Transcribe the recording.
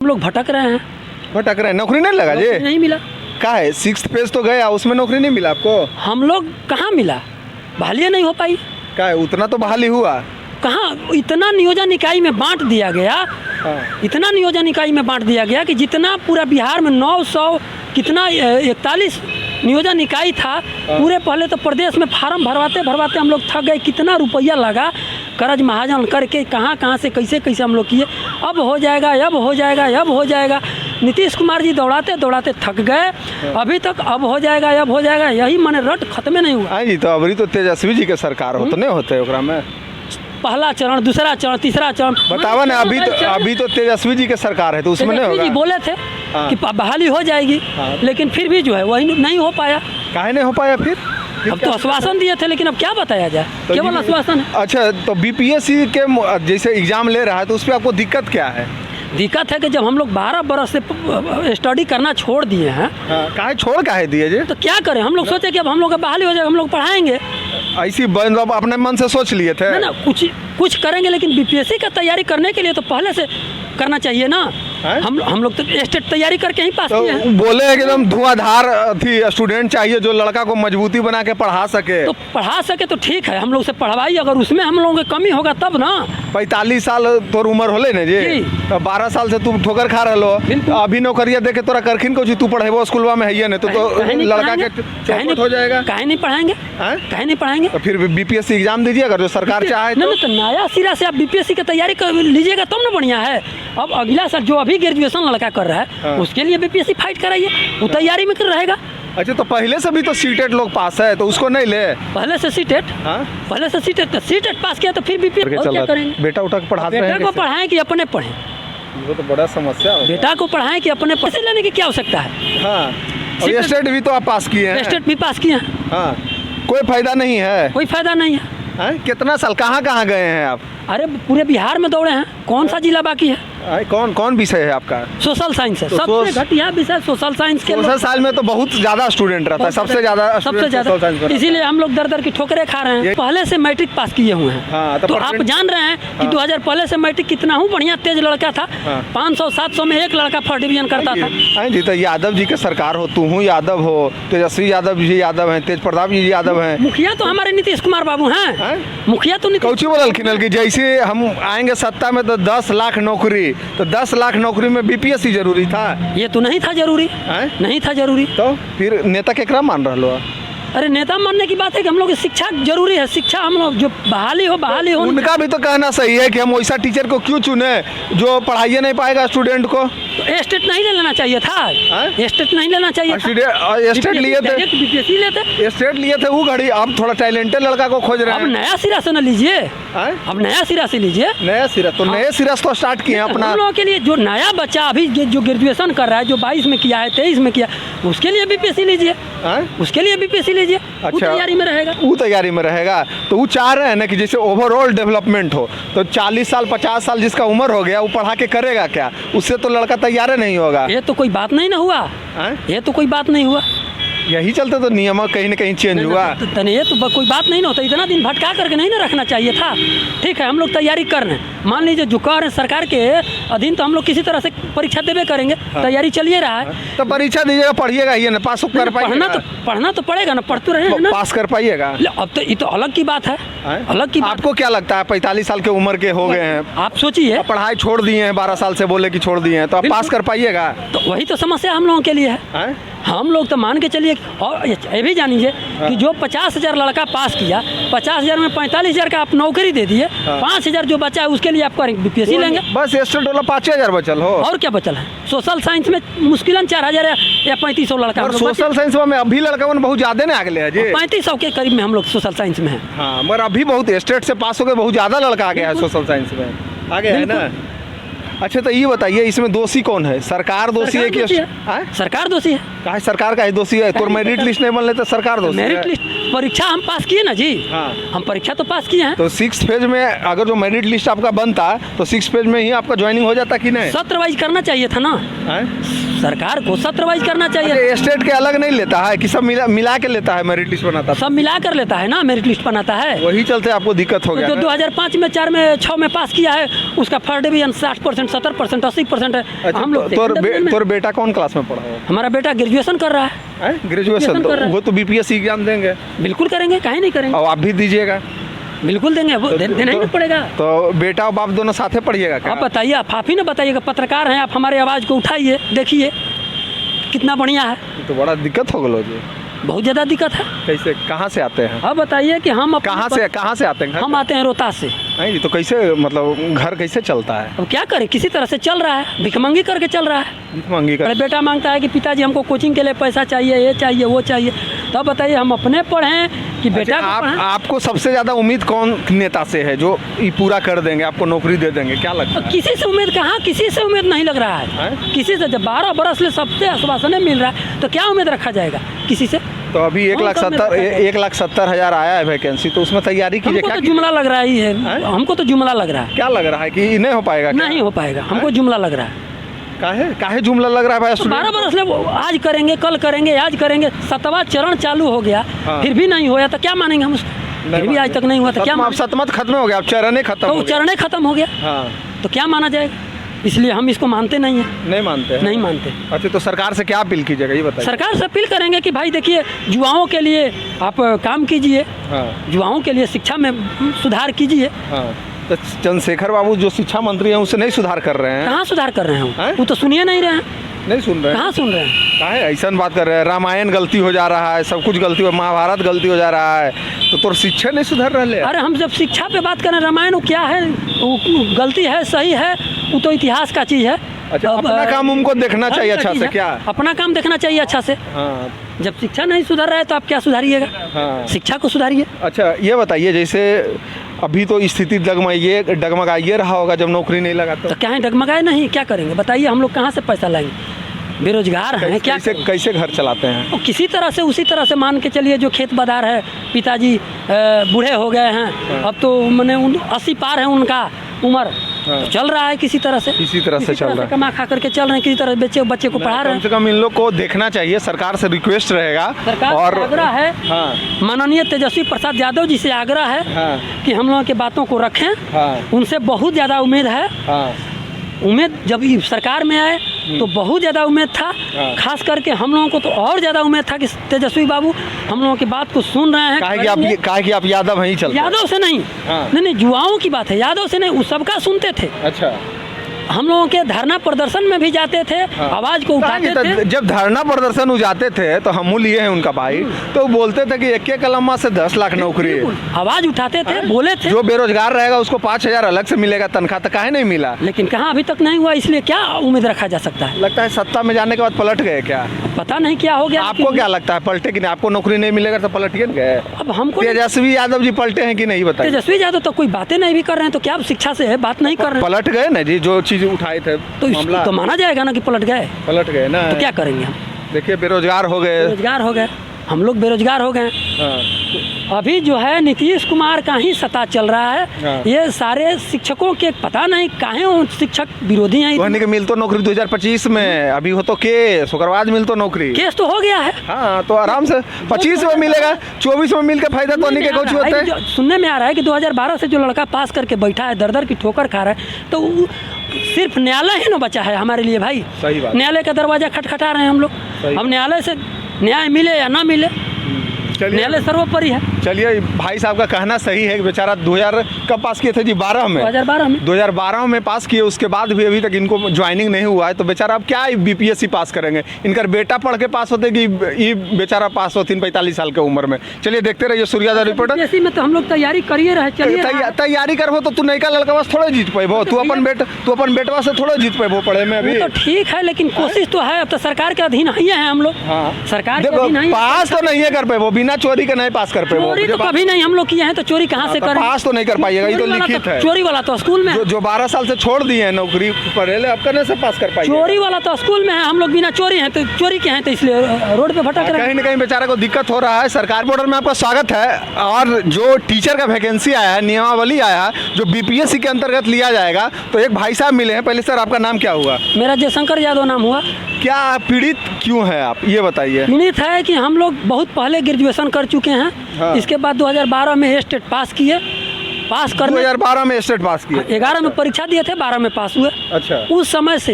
हम लोग भटक रहे हैं। नौकरी नहीं लगा जी? नहीं मिला। क्या है, 6th फेज तो गया, उसमें नौकरी नहीं मिला आपको? हम लोग कहाँ मिला, बहाली नहीं हो पाई। क्या है, उतना तो बहाली हुआ कहाँ, इतना नियोजन इकाई में बांट दिया गया। इतना नियोजन इकाई में बांट दिया गया कि जितना पूरा बिहार में 900 कितना 41 नियोजन इकाई था पूरे। पहले तो प्रदेश में फार्म भरवाते भरवाते हम लोग थक गए, कितना रुपया लगा कर्ज महाजन करके, कहाँ से कैसे हम लोग किए। अब हो जाएगा, अब हो जाएगा, अब हो जाएगा। नीतीश कुमार जी दौड़ाते दौड़ाते थक गए, अभी तक अब हो जाएगा, अब हो जाएगा, यही माने रट खत्म नहीं हुआ। हाँ जी, तो अभी तो तेजस्वी जी के सरकार हो तो नहीं होते ओकरा में? पहला चरण, दूसरा चरण, तीसरा चरण बतावा ना। अभी तो तेजस्वी जी के सरकार है तो उसमें नहीं होगा? जी बोले थे कि बहाली हो जाएगी, लेकिन फिर भी जो है वही नहीं हो पाया। काहे नहीं हो पाया फिर? अब तो आश्वासन दिए थे, लेकिन अब क्या बताया जाए, तो केवल आश्वासन है। अच्छा, तो बीपीएससी के जैसे एग्जाम ले रहा है तो उस पर आपको दिक्कत क्या है? दिक्कत है कि जब हम लोग 12 बरस से स्टडी करना छोड़ दिए हैं। काहे छोड़ काहे दिए जी? तो क्या करें, हम लोग सोचे कि अब हम लोग का बहाली हो जाएगा, हम लोग पढ़ाएंगे। ऐसी मतलब अपने मन से सोच लिए थे? ना कुछ करेंगे, लेकिन बीपीएससी का तैयारी करने के लिए तो पहले से करना चाहिए ना। हम लोग तो स्टेट तैयारी करके ही पास किए हैं। बोले हैं कि एकदम धुआंधार थी स्टूडेंट चाहिए जो लड़का को मजबूती बना के पढ़ा सके। तो पढ़ा सके तो ठीक है, हम लोग से पढ़वाई, अगर उसमें हम लोगों की कमी होगा तब ना। 45 साल तोर उम्र होले ना जी, तो 12 साल से तू ठोकर खा रहो। अभी नौकरिया देके तोरा करखिन को तू पढ़ेबो स्कूलवा में है ना, तो लड़का के चौपट हो जाएगा। काहे नहीं पढ़ाएंगे, काहे नहीं पढ़ाएंगे? तो फिर बीपीएससी एग्जाम दीजिए अगर जो सरकार चाहे तो नया सिरा से आप बीपीएससी की तैयारी कर लीजिएगा तब ना बढ़िया है। अब अगला साल जो अभी ग्रेजुएशन लड़का कर रहा है उसके लिए बीपीएससी फाइट कराइए, वो तैयारी में कर रहेगा। अच्छा, तो पहले से भी तो सीटेट लोग पास है तो उसको नहीं ले? पहले से सीटेट, पहले से सीटेट पास किया तो फिर बीपीएससी क्या करेंगे? बेटा उठा पढ़ाते हैं? बेटा को पढ़ाएं कि अपने पढ़ें? वो तो बड़ा समस्या है। बेटा को पढ़ाएं कि अपने पैसे लेने की क्या आवश्यकता है? और स्टेट भी तो आप पास किए हैं? स्टेट भी पास किए हैं। कोई फायदा नहीं है? कोई फायदा नहीं है। कितना साल कहाँ गए हैं आप? अरे पूरे बिहार में दौड़े हैं, कौन सा जिला बाकी है? कौन विषय है आपका? सोशल साइंस है। तो सबसे घटिया विषय सोशल साइंस के। सोशल साइंस में तो बहुत ज्यादा स्टूडेंट रहता है, सबसे ज्यादा। इसीलिए हम लोग दर की ठोकरें खा रहे हैं। पहले से मैट्रिक पास किए हुए हैं। तो आप जान रहे हैं कि 2000 पहले से मैट्रिक कितना हूँ बढ़िया तेज लड़का था। 500-700 में एक लड़का फर्स्ट डिवीजन करता था। जी, तो यादव जी के सरकार हो, तू हूँ यादव हो, तेजस्वी यादव जी यादव हैं, तेज प्रताप जी यादव हैं। मुखिया तो हमारे नीतीश कुमार बाबू हैं। मुखिया तो कौची बोलखिन कि जैसे हम आएंगे सत्ता में तो 10 लाख नौकरी, तो 10 लाख नौकरी में बीपीएससी जरूरी था? ये तो नहीं था जरूरी, नहीं था जरूरी। तो फिर नेता केकरा मान रहा? अरे नेता मानने की बात है कि हम लोग की शिक्षा जरूरी है। शिक्षा हम लोग जो बहाली हो उनका भी तो कहना सही है कि हम वैसा टीचर को क्यों चुने जो पढ़ाई नहीं पाएगा स्टूडेंट को। तो स्टेट नहीं लेना चाहिए था, स्टेट नहीं लेना चाहिए। स्टेट लिए थे, बीपीएससी लेते, स्टेट लिए थे वो घड़ी। अब थोड़ा टैलेंटेड लड़का को खोज रहे हैं। अब नया सिरा से न लीजिए, अब नया सिरा से लीजिए। नया सिरा तो नए सिरा से तो स्टार्ट किए अपना। हम लोगों के लिए जो नया बच्चा अभी जो ग्रेजुएशन कर रहा है, जो 22 में किया है, 23 में किया, उसके लिए बीपीएससी लीजिए, उसके लिए बीपीएससी लीजिए। अच्छा, तैयारी में रहेगा, वो तैयारी में रहेगा। तो वो चाह रहे हैं ना कि जैसे ओवरऑल डेवलपमेंट हो। तो 40 साल 50 साल जिसका उम्र हो गया वो पढ़ा के करेगा क्या? उससे तो लड़का तैयार नहीं होगा। ये तो कोई बात नहीं ना हुआ, ये तो कोई बात नहीं हुआ। यही चलते तो नियम कहीं ना कहीं चेंज हुआ। ये तो कोई बात नहीं ना होता, इतना दिन भटका करके नहीं ना रखना चाहिए था। ठीक है, हम लोग तैयारी कर रहे हैं, मान लीजिए जो कर रहे हैं सरकार के अधीन, तो हम लोग किसी तरह से परीक्षा देवे करेंगे। तैयारी चलिए रहा है तो परीक्षा दीजिएगा, पढ़िएगा ही ना, पास कर पाइएगा। पढ़ना तो पड़ेगा ना, पढ़ते रहे ना, पास कर पाइएगा। अब तो ये तो अलग की बात है, अलग की बात। आपको क्या लगता है 45 साल के उम्र के हो गए हैं, आप सोचिए, पढ़ाई छोड़ दिए हैं, 12 साल से बोले कि छोड़ दिए हैं, तो आप पास कर पाइएगा? तो वही तो समस्या हम लोगों के लिए है। हम लोग तो मान के चलिए, और ये भी जानिए कि जो 50,000 लड़का पास किया, 50,000 में 45,000 का आप नौकरी दे दिए, 5,000 जो बचा है उसके लिए आप बीपीएससी लेंगे। बस स्टेट वाला 5,000 बचल हो, और क्या बचल है? सोशल साइंस में मुश्किलन 4,000 या 3,500 लड़का। और सोशल साइंस में अभी लड़का बहुत ज्यादा नहीं आगे है जी, 3,500 के करीब में हम लोग सोशल साइंस में है। हाँ, मगर अभी बहुत स्टेट से पास हो गए, बहुत ज्यादा लड़का आ गया है सोशल साइंस में, आगे है ना। अच्छा, तो ये बताइए इसमें दोषी कौन है? सरकार दोषी है कि सरकार दोषी है? कहा सरकार का ही दोषी है? तो मेरिट लिस्ट नहीं बनले तो सरकार दोषी है? मेरिट लिस्ट, परीक्षा हम पास किए ना जी। हम परीक्षा तो पास किए हैं। तो 6th फेज में अगर जो मेरिट लिस्ट आपका बनता तो 6th फेज में ही आपका ज्वाइनिंग हो जाता कि नहीं? सत्र वाइज करना चाहिए था ना, सरकार को सत्र वाइज करना चाहिए। स्टेट के अलग नहीं लेता है कि सब मिला के लेता है, मेरिट लिस्ट बनाता है? सब मिला कर लेता है ना, मेरिट लिस्ट बनाता है। वही चलते आपको दिक्कत हो गया जो ना? 2005 में 4 में 6 में पास किया है उसका फर्स्ट डिवीजन 60%, 70%, 80% है। अच्छा, हम लोग तोर बेटा कौन क्लास में पढ़ा है? हमारा बेटा ग्रेजुएशन कर रहा है। ग्रेजुएशन? कर रहा है। वो तो बीपीएससी एग्जाम देंगे। बिल्कुल करेंगे, काहे नहीं करेंगे, और आप भी दीजिएगा? बिल्कुल देंगे, वो देना ही ना पड़ेगा। तो बेटा और बाप दोनों साथे पढ़िएगा क्या? आप बताइए, आप ही ना बताइएगा, पत्रकार हैं आप, हमारे आवाज़ को उठाइए, देखिए कितना बढ़िया है। तो बड़ा दिक्कत हो गलो जी। बहुत ज़्यादा दिक्कत है। कैसे, कहाँ से आते हैं? अब बताइए कि हम कहाँ से आते हैं? हम आते हैं रोहतास से। नहीं तो कैसे, मतलब घर कैसे चलता है? अब क्या करें, किसी तरह से चल रहा है, भिखमंगी करके चल रहा है। भिखमंगी कर? अरे बेटा मांगता है कि पिताजी हमको कोचिंग के लिए पैसा चाहिए, ये चाहिए, वो चाहिए। तब बताइए हम अपने पढ़ें कि बेटा अच्छा, को पढ़ें? आपको सबसे ज्यादा उम्मीद कौन नेता से है जो ये पूरा कर देंगे, आपको नौकरी दे देंगे, क्या लगता है? किसी से उम्मीद कहाँ, किसी से उम्मीद नहीं लग रहा है। हैं? किसी से, जब 12 बरस ले सबसे आश्वासन मिल रहा है तो क्या उम्मीद रखा जाएगा किसी से? तो अभी 1,70,000 आया है वैकेंसी, तो उसमें तैयारी कीजिए। हमको क्या तो जुमला लग रहा ही है, हमको तो जुमला लग रहा है। क्या लग रहा है कि नहीं हो पाएगा? नहीं हो पाएगा, हमको जुमला लग रहा है। काहे जुमला लग रहा है भाई? 12 बरस ले आज करेंगे, कल करेंगे, आज करेंगे, 7वां चरण चालू हो गया, हाँ। फिर भी नहीं होया तो क्या मानेंगे हम उसको? फिर भी आज तक नहीं हुआ तो क्या अब सतमत खत्म हो गया, अब चरण खत्म हो तो गया। चरण खत्म हो गया, हाँ। तो क्या माना जाएगा? इसलिए हम इसको मानते नहीं हैं। नहीं मानते हैं? नहीं मानते। अच्छा, तो सरकार से क्या अपील कीजिएगा ये बताइए? सरकार से अपील करेंगे कि भाई देखिए, युवाओं के लिए आप काम कीजिए, हाँ। युवाओं के लिए शिक्षा में सुधार कीजिए। हाँ। तो चंद्रशेखर बाबू जो शिक्षा मंत्री हैं उससे नहीं सुधार कर रहे हैं? कहाँ सुधार कर रहे हैं हैं? वो तो सुनिए नहीं रहे हैं। नहीं सुन रहे हैं? कहाँ सुन रहे हैं? काहे ऐसा बात कर रहे हैं? रामायण गलती हो जा रहा है, सब कुछ गलती हो, महाभारत गलती हो जा रहा है, तो तोर शिक्षा नहीं सुधर रहे हैं? अरे हम जब शिक्षा पे बात करें, रामायण वो क्या है, वो गलती है, सही है, वो तो इतिहास का चीज़ है। अच्छा, अपना काम उनको देखना चाहिए अच्छा से, क्या? अपना काम देखना चाहिए अच्छा से। हाँ। जब शिक्षा नहीं सुधर रहा है तो आप क्या सुधारिएगा? हाँ। शिक्षा को सुधारिए। अच्छा, ये बताइए, जैसे अभी तो स्थिति डगमगाइए रहा होगा जब नौकरी नहीं लगा तो क्या है, डगमगाए नहीं, क्या करेंगे बताइए? हम लोग कहाँ से पैसा लाएंगे? बेरोजगार हैं, क्या कैसे घर चलाते हैं? तो किसी तरह से, उसी तरह से मान के चलिए, जो खेत बाजार है, पिताजी बूढ़े हो गए हैं, अब तो मैंने 80 पार है उनका उम्र, तो चल रहा है किसी तरह से चल रहा है, कमा खा करके चल रहे हैं, किसी तरह बच्चे को पढ़ा रहे हैं। कम से कम इन लोग को देखना चाहिए, सरकार से रिक्वेस्ट रहेगा। सरकार और से आग्रह है, हाँ। माननीय तेजस्वी प्रसाद यादव जी से आग्रह है, हाँ। कि हम लोगों की बातों को रखें। हाँ। उनसे बहुत ज़्यादा उम्मीद है। हाँ। उम्मीद जब ये सरकार में आए तो बहुत ज़्यादा उम्मीद था, हाँ। खास करके हम लोगों को तो और ज़्यादा उम्मीद था कि तेजस्वी बाबू हम लोगों की बात को सुन रहे हैं। काहे कि आप यादव हैं ही चलते? यादव से नहीं, हाँ। नहीं युवाओं की बात है, यादव से नहीं, वो सबका सुनते थे। अच्छा। हम लोगों के धरना प्रदर्शन में भी जाते थे, हाँ। आवाज़ को उठाते थे। जब धरना प्रदर्शन जाते थे तो हम लिए हैं उनका भाई, तो बोलते थे कि एक कलमा से 10 लाख नौकरी है। आवाज़ उठाते थे, बोले थे। जो बेरोजगार रहेगा उसको 5,000 अलग से मिलेगा तनख्वाह, तो काहे नहीं मिला? लेकिन कहाँ अभी तक नहीं हुआ, इसलिए क्या उम्मीद रखा जा सकता है? लगता है सत्ता में जाने के बाद पलट गए क्या? पता नहीं क्या हो गया। आपको क्या लगता है, पलटे कि नहीं? आपको नौकरी नहीं मिलेगा तो पलटिए गए? अब हमको तेजस्वी यादव जी पलटे हैं कि नहीं बताइए? तेजस्वी यादव तो कोई बातें नहीं भी कर रहे हैं, तो क्या अब शिक्षा से है बात नहीं कर रहे हैं? पलट गए ना जी, जो चीज उठाए थे तो इसको तो माना जाएगा ना कि पलट गए। पलट गए ना, तो क्या करेंगे हम? देखिए बेरोजगार हो गए, बेरोजगार हो गए, हम लोग बेरोजगार हो गए। हाँ। अभी जो है नीतीश कुमार का ही सत्ता चल रहा है। हाँ। ये सारे शिक्षकों के पता नहीं काहे शिक्षक विरोधी हैं। कहने के मिलतो नौकरी 2025 में, अभी हो तो केस, ओकर बाद मिलतो नौकरी। केस तो हो गया है। हाँ, तो आराम से 25 में मिलेगा, 24 में मिल के फायदा तो नहीं के कुछ होता है। सुनने में आ रहा है कि 2012 से जो लड़का पास करके बैठा है, दर की ठोकर खा रहा है, तो सिर्फ न्यायालय ही ना बचा है हमारे लिए भाई। सही बात। न्यायालय का दरवाजा खटखटा रहे हैं हम लोग। हम न्यायालय से न्याय मिले या ना मिले, न्यायालय सर्वोपरि है। चलिए, भाई साहब का कहना सही है कि बेचारा 2000 कब पास किए थे जी? 12 में। 2012 में पास किए, उसके बाद भी अभी तक इनको ज्वाइनिंग नहीं हुआ है। तो बेचारा अब क्या बीपीएससी पास करेंगे? इनका बेटा पढ़ के पास होते कि ये बेचारा पास होती 45 साल के उम्र में। चलिए देखते रहिए सूर्योदय रिपोर्टर। बीपीएससी में तो हम लोग तैयारी करिए रहे। चलिए तैयारी करबो तो तू नैका लड़का बस थोड़ा जीत पेबो, तू अपन बेटवा से थोड़ा जीत पेबो पढ़े में अभी। तो ठीक है, लेकिन कोशिश तो है। अब तो सरकार के अधीन ही है हम लोग। हाँ। सरकार के अधीन ही पास तो नहीं कर पेबो, बिना बिना चोरी के नहीं पास कर पाए? चोरी तो कभी नहीं हम लोग किए हैं, तो चोरी कहाँ से करें? पास तो नहीं कर पाइएगा, ये तो लिखित है। चोरी वाला तो स्कूल में है। जो 12 साल से छोड़ दिए हैं नौकरी पढ़े, अब करने से पास कर पाइए? चोरी वाला तो स्कूल में है, हम लोग बिना चोरी हैं तो चोरी के हैं, तो इसलिए रोड पे भटक रहे हैं। कहीं ना कहीं बेचारे को दिक्कत हो रहा है। सरकार पोर्टल में आपका स्वागत है। और जो टीचर का वैकेंसी आया है, नियमावली आया है, जो बीपीएससी के अंतर्गत लिया जाएगा, तो एक भाई साहब मिले हैं। पहले सर आपका नाम क्या हुआ? मेरा जयशंकर यादव नाम हुआ। क्या पीड़ित क्यों है आप, ये बताइए। पीड़ित है कि हम लोग बहुत पहले ग्रेजुएशन कर चुके हैं। हाँ। इसके बाद 2012 में स्टेट पास किए। पास करने 2012 में स्टेट पास किए? 11 में परीक्षा दिए थे, 12 में पास हुए। अच्छा। उस समय से